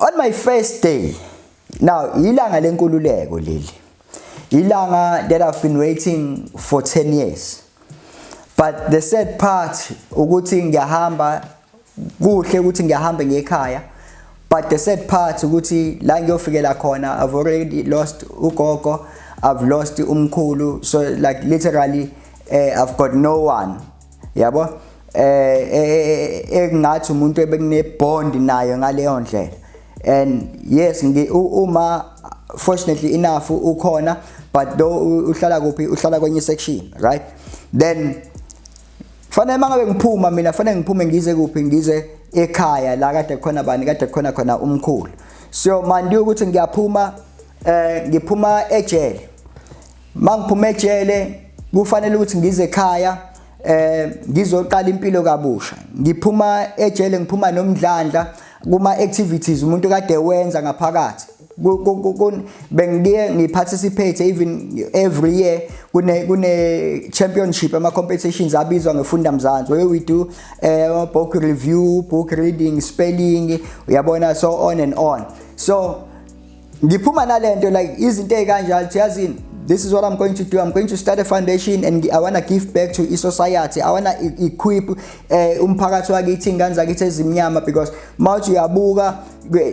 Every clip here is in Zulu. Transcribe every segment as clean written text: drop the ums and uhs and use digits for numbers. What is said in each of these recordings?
On my first day, now ilanga lenkululeko leli, ilanga that I've been waiting for 10 years. But the sad part ukuthi ngiyahamba kuhle ukuthi ngiyahamba ngekhaya, but the sad part ukuthi la ngiyofikela khona I've already lost ugogo, I've lost umkhulu, so like literally I've got no one. Yabo engathi umuntu ebekune bond nayo ngaleyo ndlela. And yes, uma fortunately enough ukhona, but though uhlala kuphi, uhlala kwenye section, right? Then fanele mangabe ngiphuma mina fanele ngiphume ngize kuphi, ngize ekhaya la kade khona bani, kade khona umkhulu. So manje ukuthi ngiyaphuma ngiphuma ejele. Mangiphuma ejele kufanele ukuthi ngize ekhaya ngizoqala impilo kabusha. Ngiphuma ejele ngiphuma nomdlandla kuma activities umuntu kade wenza ngaphakathi. Bengiye ngiparticipate even every year kune championship ama competitions abizwa ngefunda mzansi, where we do book review, book reading, spelling, uyabona, so on and on. So ngiphuma nalento like izinto ezikanjalo yazini. This is what I'm going to do. I'm going to start a foundation and I want to give back to society. I want to equip umphakathi wakithi, ingane zakithi ezimnyama, because mawuthi uyabuka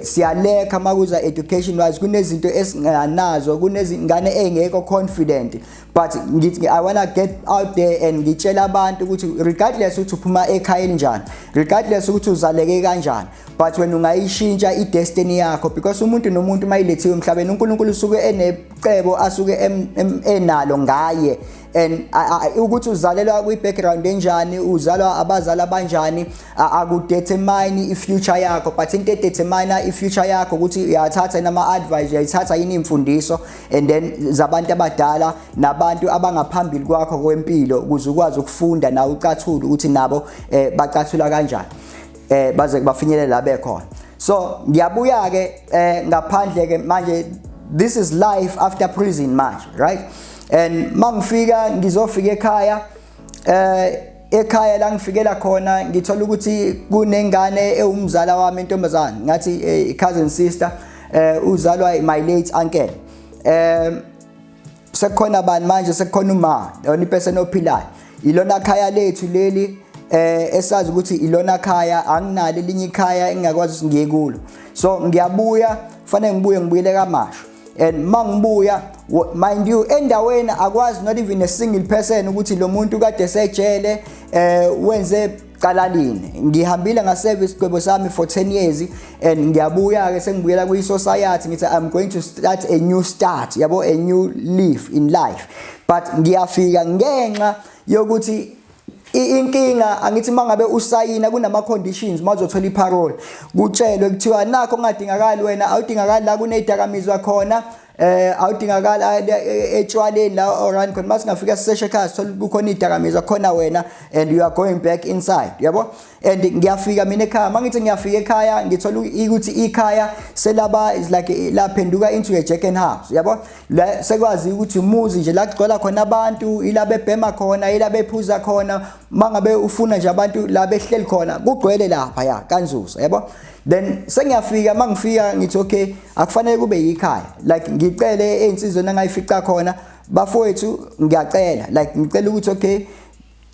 siyaleka makuza education wise, kunezinto esinganazo, kunezingane engekho confident, but I want to get out there and ngitshela abantu ukuthi regardless ukuthi uphuma ekhaya elinjani, regardless ukuthi uzaleke kanjani, but when ungayishintsha idestiny yakho, because umuntu nomuntu mayilethiwe emhlabeni uNkulunkulu usuke enecebo asuke enalo ngaye, and ukuthi uzalelwa kwi background enjani, uzalwa abazali abanjani akudetermine ifuture yakho, but into determine ifuture yakho ukuthi uyathatha nama advice, uyathatha yini imfundiso, and then zabantu abadala nabantu abangaphambili kwakho kwempilo ukuze ukwazi ukufunda nawe ucathula ukuthi nabo bacathula kanjani baze bafinyelele la bekhona. So ngiyabuya ke ngaphandle ke manje, this is life after prison manje, right? And mangifika ngizofika ekhaya la ngifikela khona ngithola ukuthi kunengane ewumzala wami intombazana, ngathi cousin sister, uzalwa my late uncle. Sekukhona bani manje, sekukhona uma yona iperson ophilayo, ilona khaya lethu leli esazi ukuthi ilona khaya, anginalo elinye ikhaya engakwazi ukuthi ngiye kulo. So ngiyabuya, fanele ngibuyele kamasho. And mangibuya, mind you, endaweni akwazi not even a single person ukuthi lo muntu kade sejele wenze qalalini. Ngihambile ngaservice kwebo sami for 10 years, and ngiyabuya ke sengibuyela kwi society ngithi I'm going to start a new start, yabo, a new leaf in life. But ngiyafika ngenxa yokuthi inkinga angithi mangabe usayina kunama conditions mazothola iparole, kutshelwe kuthiwa nakho ngadingakali wena, awudingakali la kunedakamizwa khona, awudingakala etshwaleni la orani khona, masingafika siseshe ekhaya sithola kukhona idakamizwa khona wena, and you are going back inside, yabo. And ngiyafika mina ekhaya, mangithi ngiyafika ekhaya ngithola ukuthi ikhaya selaba is like laphenduka into a chicken house, yabo. La sekwazi ukuthi umuzi nje la kugcwala khona abantu, ila bebhema khona, ila bephuza khona, mangabe ufuna nje abantu la behleli khona kugcwele lapha ya kanzuza, yabo. Then sengiyafika, mangifika ngithi okay akufanele kube yikhaya, like ngicele einsizweni engayifica khona, bafowethu ngiyacela, like ngicela ukuthi okay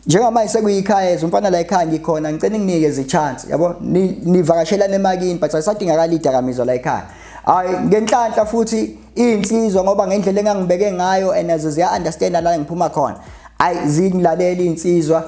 njengamanje sekuyikhaya umfana la ekhaya ngikhona, ngicela nginikeze ichance, yabo, nivakashelane emakini, but asadingakala idakamizwa la ekhaya. Ngenhlanhla futhi insizwa ngoba ngendlela engangibeke ngayo and ziya understand la ngiphuma khona, ayizingilalela insizwa,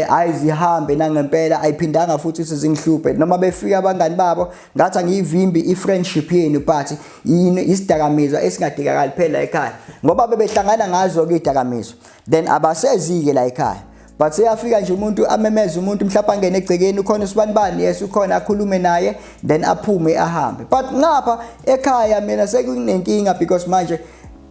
ayizihambe nangempela, ayiphindanga futhi sizingihluphe noma befika abangani babo ngathi ngiyivimbi ifriendship yenu, but isidakamizwa esingadingakali phela ekhaya ngoba bebehlangana ngazo ke idakamizwa, then abasezike la ekhaya. But seyafika nje umuntu amemeza umuntu mhlawumbe angene egcekeni, ukhona usibanibani, yes ukhona, akhulume naye, then aphume ahambe. But ngapha ekhaya mina sekunenkinga, because manje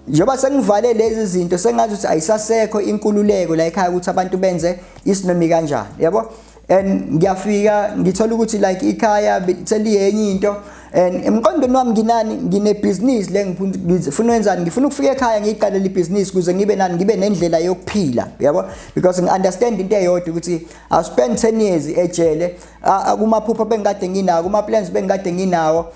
njengoba sengivale lezi zinto sengathi ukuthi ayisasekho inkululeko la ekhaya ukuthi abantu benze isinomi kanjani, yabo. And ngiyafika ngithola ukuthi like ikhaya betheli yenye into and emqondweni wami nginani nginebusiness le ngifuna wenzani ngifuna ukufika ekhaya ngiqale ibhizinisi kuze ngibe nani ngibe nendlela yokuphila yabo because ngiunderstand into eyodwa ukuthi I spent 10 years ejele akumaphupho bengikade nginawo kuma plans bengikade nginawo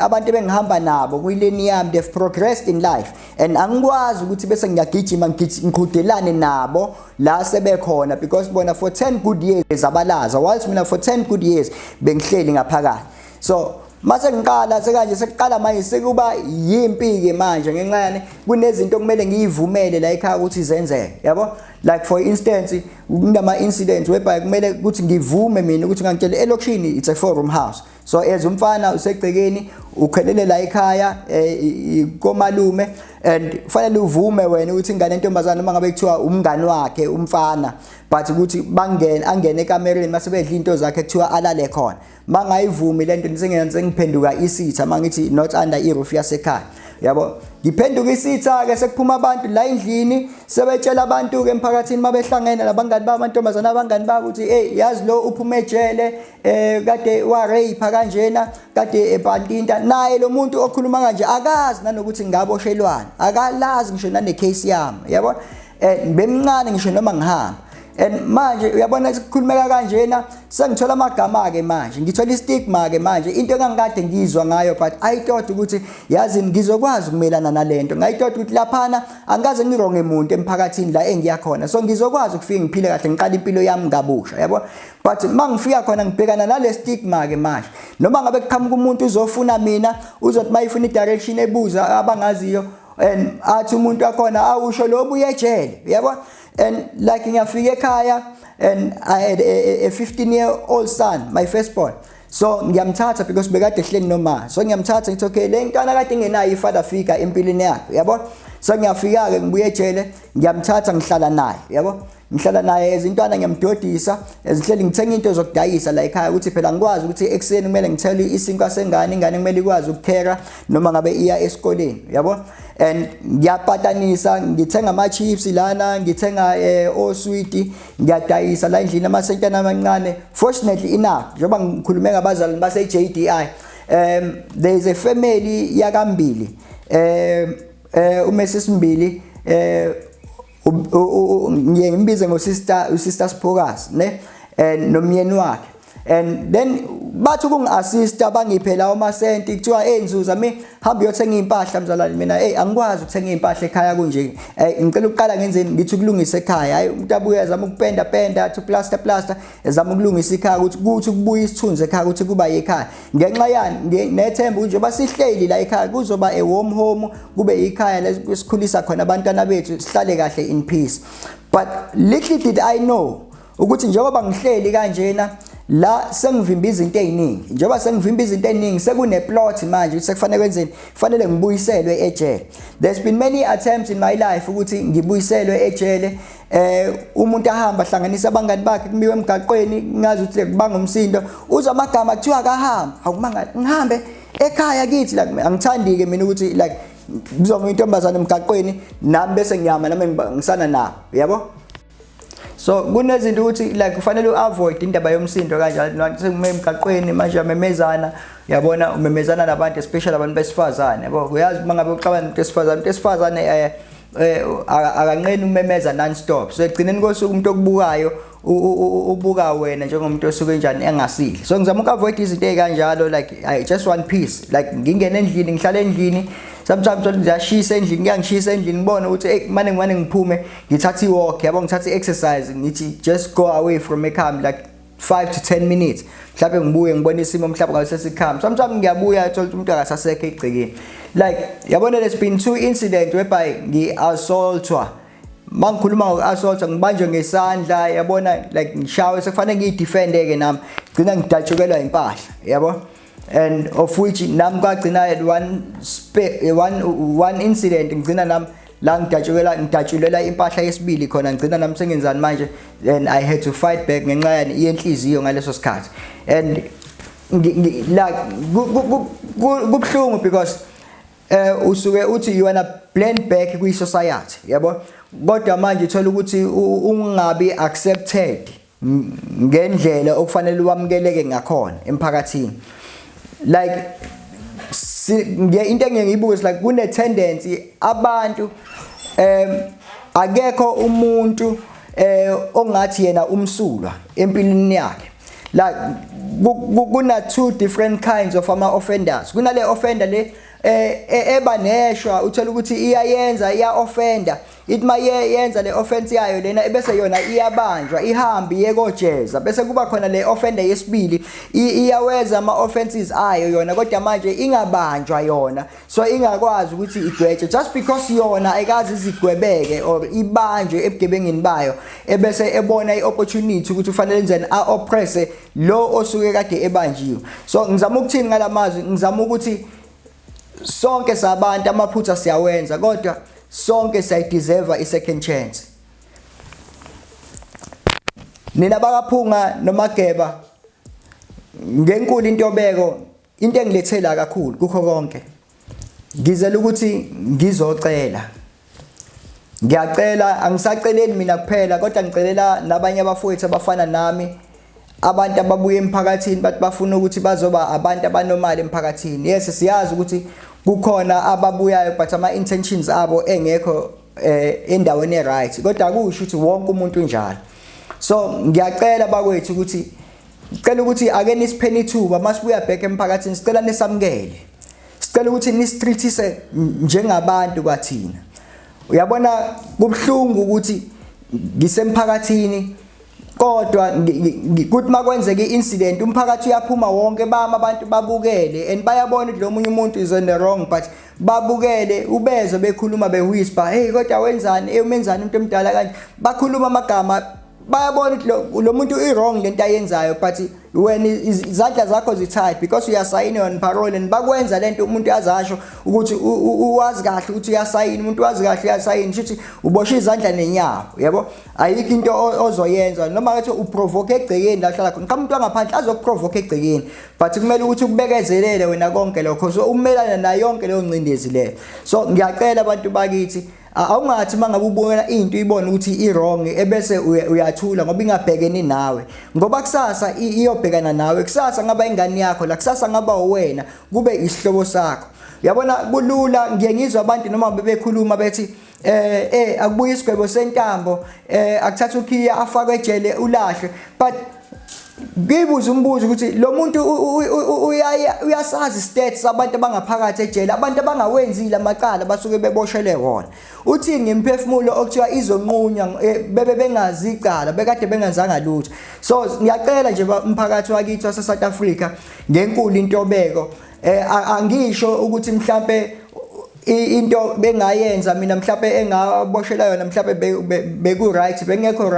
abantu bengihamba nabo kuyileni yami they've progressed in life and angikwazi ukuthi bese ngiyagijima ngiqhudelane nabo la sebekhona because bona for 10 good years abalaza whilst mina for 10 good years bengihleli ngaphakathi so mase ngiqala sekanje sekuqala manje sekuba yimpi ke manje ngenxa yani kunezinto kumele ngiyivumele la ekhaya ukuthi izenzeke yabo like for instance kunama incidents whereby kumele ukuthi ngivume mina ukuthi ngangitshela elokishini it's a 4-room house so as umfana usegcekeni ukhelele la ekhaya komalume and fanele uvume wena ukuthi ingane entombazana noma ngabe kuthiwa umngani wakhe umfana but ukuthi angene ekamereni mase bedla into zakhe kuthiwa alale khona mangayivumi lento nisengenze ngiphenduka isitha mangithi not under iroof yasekhaya yabo ngiphenduka isitha ke sekuphuma abantu la endlini sebetshela abantu ke emphakathini mabehlangene labangani bamantombazana abangani babo ukuthi hey yazi lo uphuma ejele kade wa rape kanjena kade ebantinta naye lo muntu okhuluma kanje akazi nanokuthi ngaboshelwana akalazi ngisho nane case yami yabo bemncane ngisho noma ngihamba and manje uyabona sikhulumeka kanjena sengithola amagama ke manje ngithola istigma ke manje into engangikade ngizwa ngayo but I thought ukuthi yazi ngizokwazi ukumelana nalento ngayithought ukuthi laphana angikaze ngironge umuntu emphakathini la engiya khona so ngizokwazi ukufika ngiphile kahle ngiqala impilo yami ngabusha yabo but mangifika khona ngibhekana nale stigma ke manje noma ngabe kuqhamuka umuntu uzofuna mina uzothi mayifuna direction ebuza abangaziyo and athi umuntu akhona awusho lo buye ejele yabo and like ngiyafika ekhaya and I had a 15-year-old son my firstborn so ngiyamthatha because bekade ehleli noma so ngiyamthatha ngithi okay le ntwana kade ingenayo ifather figure empilweni yakhe yabo so ngiyafika ke ngibuye ejele ngiyamthatha ngihlala naye yabo ngihlala naye izintwana ngiyamdodisa ezihleli ngithenga into zokudayisa la ekhaya ukuthi phela ngikwazi ukuthi ekseni kumele ngithele isinkwa sengane ingane kumele ikwazi ukukhera noma ngabe iya esikoleni yabo and ngiyapatanisa ngithenga ama chips lana ngithenga osweet ngiyadayisa la endlini amasentana amancane fortunately enough njengoba ngikhulume ngabazali base JDI there is a family yakambili uMrs Mbili ngiyembize ngosister Siphokazi ne nomyeni wakhe and then bathi kungiassista bangiphela amasenti kuthiwa enzuza mi hamba uyothenga impahla mzalwane mina angikwazi ukuthenga impahla ekhaya kunje ngicela ukuqala ngenzeni ngithi ukulungisa ekhaya hayi umuntu abuye azama ukupenda to plaster ezama ukulungisa ekhaya ukuthi kubuya isithunzi ekhaya ukuthi kuba ekhaya ngenxa yani nethemba nje basihleli la ekhaya kuzoba a warm home kube ekhaya lesikhulisa khona abantwana bethu sihlale kahle in peace but little did I know ukuthi njengoba ngihleli kanjena la sengivimba izinto eziningi njengoba sengivimba izinto eziningi sekune plot manje ukuthi sekufanele kwenzeni kufanele ngibuyiselwe ejele there's been many attempts in my life ukuthi ngibuyiselwe ejele umuntu ahamba hlanganisa abangani bakhe kumiwe emgaqweni ngazi ukuthi kubanga umsindo uza amagama kuthiwa akahamba awumanga ngihambe ekhaya kithi like angithandi ke mina ukuthi like kuzoba intombazana emgaqweni nami bese ngiyama nami ngisana nabo yabo so kunezinto ukuthi like kufanele uavoid indaba yomsindo kanjalo sememgaqweni manje amemezana yabona umemezana nabantu especially abantu besifazane yabo uyazi mangabe uxabana umuntu esifazane akanqeni umemeza non stop so egcineni kosuku umuntu okubukayo ubuka wena njengomuntu osuke njani engasidli so ngizama ukavoid izinto ezikanjalo like I just one piece like ngingena endlini ngihlala endlini sometimes ngiyashisa endlini ngiyangishisa endlini ngibone ukuthi manje ngiphume ngithatha iwalk yabo ngithatha exercise ngithi just go away from ekhaya like 5 to 10 minutes mhlawumbe ngibuye ngibone isimo mhlawumbe ngasesikhaya sometimes ngiyabuya thola umuntu akasasekho egcekeni like yabona there's been 2 incidents whereby ngiassaultwa mangikhuluma ngoassault ngibanjwe ngesandla yabona like ngishawe sekufanele ngiyidefend ke nami gcina ngidatshukelwa impahla yabo and of which nami kwagcina one incident ngicina nami la ngidatshulela impahla yesibili khona ngicina nami sengenzani manje and I had to fight back ngenxa yani iyenhliziyo ngaleso sikhathi and like kubhlungu because usuke uthi you wanna blend back kwi society yabo kodwa manje uthola ukuthi ungabi accepted ngendlela okufanele wamukeleke ngakhona emphakathini like into engiyibuka like kune tendency abantu akekho umuntu ongathi yena umsulwa empilweni yakhe. Like kuna two different kinds of offenders. Kuna le offender le ebaneshwa uthola ukuthi iyayenza offender, ithi mayenza le offense yayo lena bese yona iyabanjwa ihambi yekojeza, bese kuba khona le offender yesibili iyaweza offenses ayo yona kodwa manje ingabanjwa yona, so ingakwazi ukuthi igwethe just because yona ayikazi izigwebeke or ibanjwe ebugebengini bayo, ebese ebona iopportunity ukuthi ufanele enzeni oppress lo osuke kade ebanjiwe. So ngizama ukuthini ngalamazwi, ngizama ukuthi sonke sabantu amaphutha siyawenza kodwa sonke siyadeserve a second chance. Nina bakaphunga noMageba ngenkulu intobeko into engilethela kakhulu kukho konke, ngizela ukuthi ngizocela, ngiyacela, angisaceleli mina kuphela kodwa ngicelela nabanye abafowethu abafana nami, abantu ababuye emphakathini bathi bafuna ukuthi bazoba abantu abanomali emphakathini. Yes, siyazi ukuthi kukhona ababuyayo but ama intentions abo engekho endaweni right, kodwa akusho ukuthi wonke umuntu njalo. So ngiyacela bakwethu ukuthi sicela ukuthi ake nisipheni ithuba masibuya back emphakathini, sicela nisamukele, sicela ukuthi nisitreatise njengabantu kwathina. Uyabona kubhlungu ukuthi ngisemphakathini kodwa kuthi makwenzeka iincident umphakathi uyaphuma wonke bama abantu babukele and bayabona ukuthi lo munye umuntu is on the wrong but babukele ubeze bekhuluma bewhisper, hey kodwa wenzani, umenzani umuntu omdala kanje, bakhuluma amagama, bayabona ukuthi lo muntu i-wrong lento ayenzayo but when izandla zakho zitight because uyasayina on parole and bakwenza lento umuntu yazasho ukuthi uwazi kahle ukuthi uyasayina, umuntu wazi kahle uyasayina futhi ubosha izandla nenyawo, yabo ayikho into ozoyenza noma ngathi uprovoke egcekeni la hlala khona, umuntu wangaphandle azokuprovoke egcekeni but kumele ukuthi ukubekezelele wena konke lokho, so umelana nayo yonke leyo ncindezi leyo. So ngiyacela abantu bakithi awungathi mangabe ubona into ibona ukuthi i-wrong ebese uyathula ngoba ingabhekeni nawe, ngoba kusasa iyobhekana nawe, kusasa ngaba ingane yakho la, kusasa ngaba wena kube isihlobo sakho. Uyabona kulula, ngiye ngizwa abantu noma bebekhuluma bethi akubuya isigwebo sentambo, akuthatha ukhiya afakwe ejele ulahle, but ngibuza umbuzo ukuthi lo muntu uyasazi stats abantu abangaphakathi ejele, abantu abangawenzile amaqala basuke beboshele wona, uthi ngemphefumulo okuthiwa izonqunywa bebe bengazi icala bekade bengazanga lutho. So ngiyacela nje umphakathi wakithi wase South Africa ngenkulu intobeko, angisho ukuthi mhlambe into bengayenza mina mhlawumbe engaboshela yona mhlawumbe beku right bengekho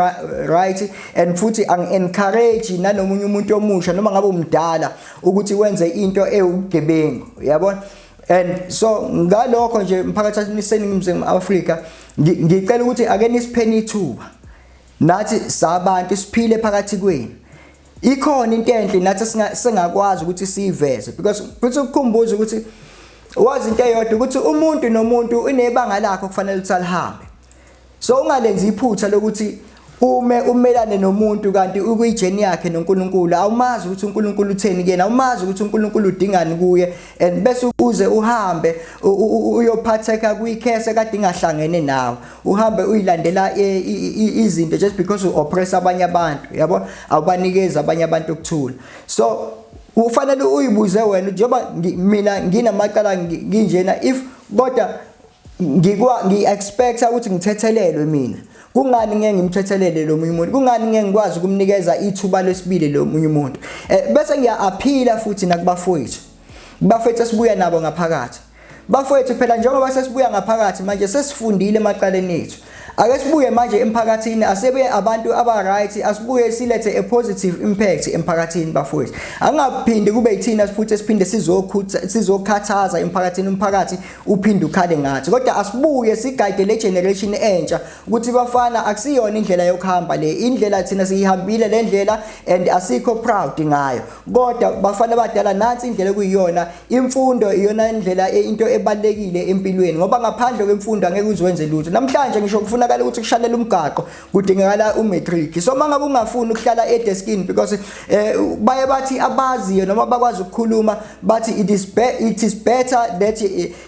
right, and futhi ang encourage nanomunye umuntu omusha noma ngabe umdala ukuthi wenze into ewugebengu, yabona. And so ngalokho nje mphakathi waseNingizimu Afrika ngicela ukuthi ake nisipheni ithuba nathi sabantu siphile phakathi kwenu. Ikhona into enhle nathi singakwazi ukuthi siyiveze because kuthi ukukhumbuza ukuthi wazi into eyodwa ukuthi umuntu nomuntu unebanga lakho kufanele ukuthi alihambe. So ungalenzi iphutha lokuthi umelane nomuntu kanti ukuyijeni yakhe noNkulunkulu awumazi ukuthi uNkulunkulu utheni kuyena, awumazi ukuthi uNkulunkulu udingani kuye, and bese uze uhambe uyophatheka kwikhese kade ingahlangene nawe, uhambe uyilandela izinto just because uoppress abanye abantu, yabo awubanikeza abanye abantu ukuthula. So ufanele uyibuze wena njengoba mina nginamaqala nginjena, if kodwa ngi-expecta ukuthi ngithethelelwe mina, kungani ngeke ngimthethelele lo munye umuntu, kungani ngeke ngikwazi ukumnikeza ithuba lesibili lo munye umuntu. Bese ngiya-aphila futhi nakubafowethu, bafethu esibuya nabo ngaphakathi, bafowethu phela njengoba sesibuya ngaphakathi manje sesifundile emaqaleni ethu, ake sibuye manje emphakathini asebe abantu aba right, asibuye silethe a positive impact emphakathini bafowethu. Angaphinde kube yithina futhi siphinde sizokhathaza emphakathini, umphakathi uphinde ukhale ngathi, kodwa asibuye sigayide le generation entsha ukuthi bafana akusiyona indlela yokuhamba le, indlela thina siyihambile le ndlela and asikho proud ngayo, kodwa bafana abadala nansi indlela kuyiyona, imfundo iyona indlela into ebalekile empilweni, ngoba ngaphandle kwemfundo angeke uzwenze lutho. Namhlanje ngisho kufuna kufunakala ukuthi kushalela umgaqo kudingakala umatric. So mangabe ungafuni ukuhlala edeskini because baye bathi abaziyo noma bakwazi ukukhuluma bathi it is better that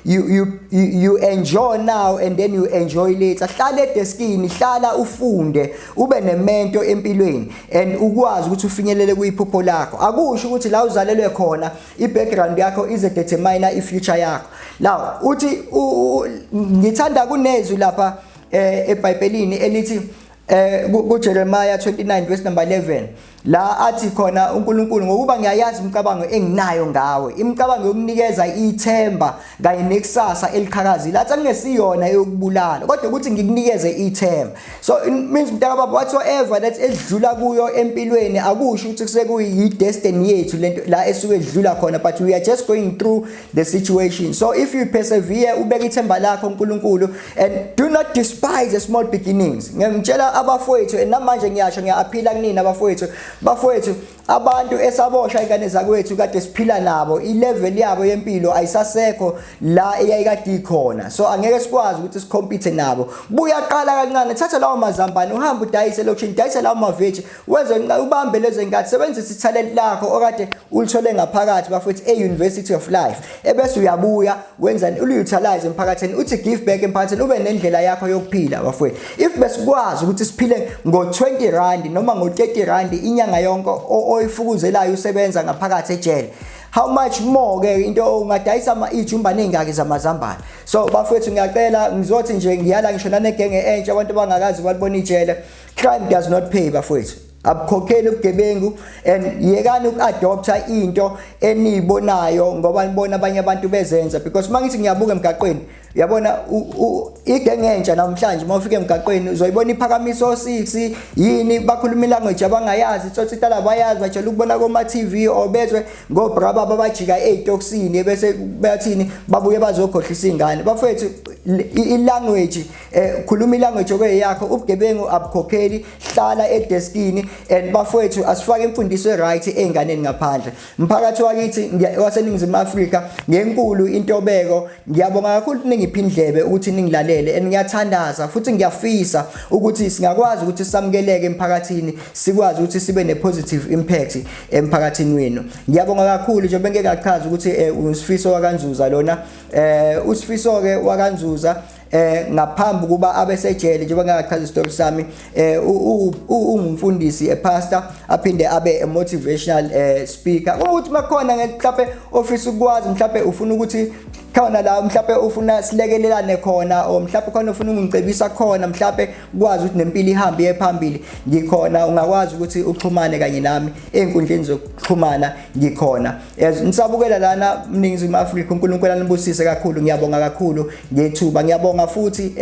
you enjoy now and then you enjoy later. Hlala edeskini, hlala ufunde, ube nemento empilweni and ukwazi ukuthi ufinyelele kuyiphupho lakho. Akusho ukuthi la uzalelwe khona i-background yakho izodetermine i-future yakho. Now uthi ngithanda kunezwi lapha eBhayibhelini elithi kuJeremiah 29 verse number 11 la athi khona uNkulunkulu ngokuba ngiyayazi imicabango enginayo ngawe, imicabango yokunikeza ithemba kanye nekusasa eliqhakazile, athi angesiyona yokubulala kodwa ukuthi ngikunikeze ithemba. So it means mntaka baba whatsoever that edlula kuyo empilweni akusho ukuthi kusekuyi destiny yethu lento la esuke edlula khona, but we are just going through the situation. So if you persevere, ubeka ithemba lakho uNkulunkulu and do not despise the small beginnings. Ngiyamtshela abafowethu namanje ngiyasho ngiyaphila kunina abafowethu abantu esabosha ingane zakwethu kade siphila nabo, ilevel yabo yempilo ayisasekho la eyayikade ikhona. So angeke sikwazi ukuthi sikompete nabo. Buya qala kancane, thatha lawo mazambane uhamba udayise lokushini, dayise lawo maveji, wenze ubambe leze ngathi, sebenzisa italent lakho okade ulithole ngaphakathi bafethu e-University of Life, ebese uyabuya wenza utilize emphakathini, uthi give back emphakathini, ube nendlela yakho yokuphila bafethu. If besikwazi ukuthi siphile ngo-20 rand noma ngo-30 rand inyanga yonke oyifukuzelayo usebenza ngaphakathi ejele, how much more ke into ungadayisa ijumbane engaki zamazambane. So bafethu ngiyacela ngizothi nje ngiyala ngisho nanegenge entsha abantu bangakazi balibona ijele. Crime does not pay bafethu, abukhokheli ubugebengu and yekani uku-adopta into eniyibonayo ngoba nibona abanye abantu bezenza. Because mangithi ngiyabuka emgaqweni, uyabona igenge entsha namhlanje mawufika emgaqweni uzoyibona iphakamiso 6 yini bakhuluma ilanguage abangayazi, tsotsitala bayazi bajela ukubona kuma TV obezwe ngobraba babajika etokisini bese bayathini babuye bazokhohlisa ingane. Bafethu ilanguage khuluma ilanguage okweyakho, ubugebengu abukhokheli, hlala edeskini and bafethu asifake imfundiso right enganeni ngaphandle. Mphakathi wakithi waseNingizimu Afrika ngenkulu intobeko, ngiyabonga kakhulu ningiphindlebe ukuthi ningilalele and ngiyathandaza futhi ngiyafisa ukuthi singakwazi ukuthi sisamukeleke emphakathini, sikwazi ukuthi sibe ne positive impact emphakathini wenu. Ngiyabonga kakhulu nje bengeke ngachaza ukuthi uSifiso wakanzuza lona uSifiso ke wakanzuza ngaphambi kuba abesejele njengoba ngachaza istory sami, ungumfundisi pastor aphinde abe a motivational speaker. Ukuthi makhona mhlawumbe office ukwazi mhlawumbe ufuna ukuthi khona la mhlawumbe ufuna silekelelane khona o mhlawumbe khona ufuna ungicebisa khona mhlawumbe ukwazi ukuthi nempilo ihambe ephambili, ngikhona. Ungakwazi ukuthi uxhumane kanye nami enkundleni zokuxhumana, ngikhona. Nisabukela lana mNingizimu Afrika, uNkulunkulu anibusise kakhulu. Ngiyabonga kakhulu ngethuba, ngiyabonga futhi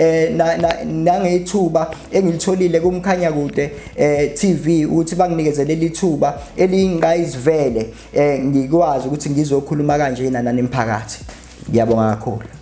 nangethuba engilitholile kumkhanya kude TV ukuthi banginikezele lithuba elingayizivele ngikwazi ukuthi ngizokhuluma kanje nana nemphakathi. Ngiyabonga kakhulu.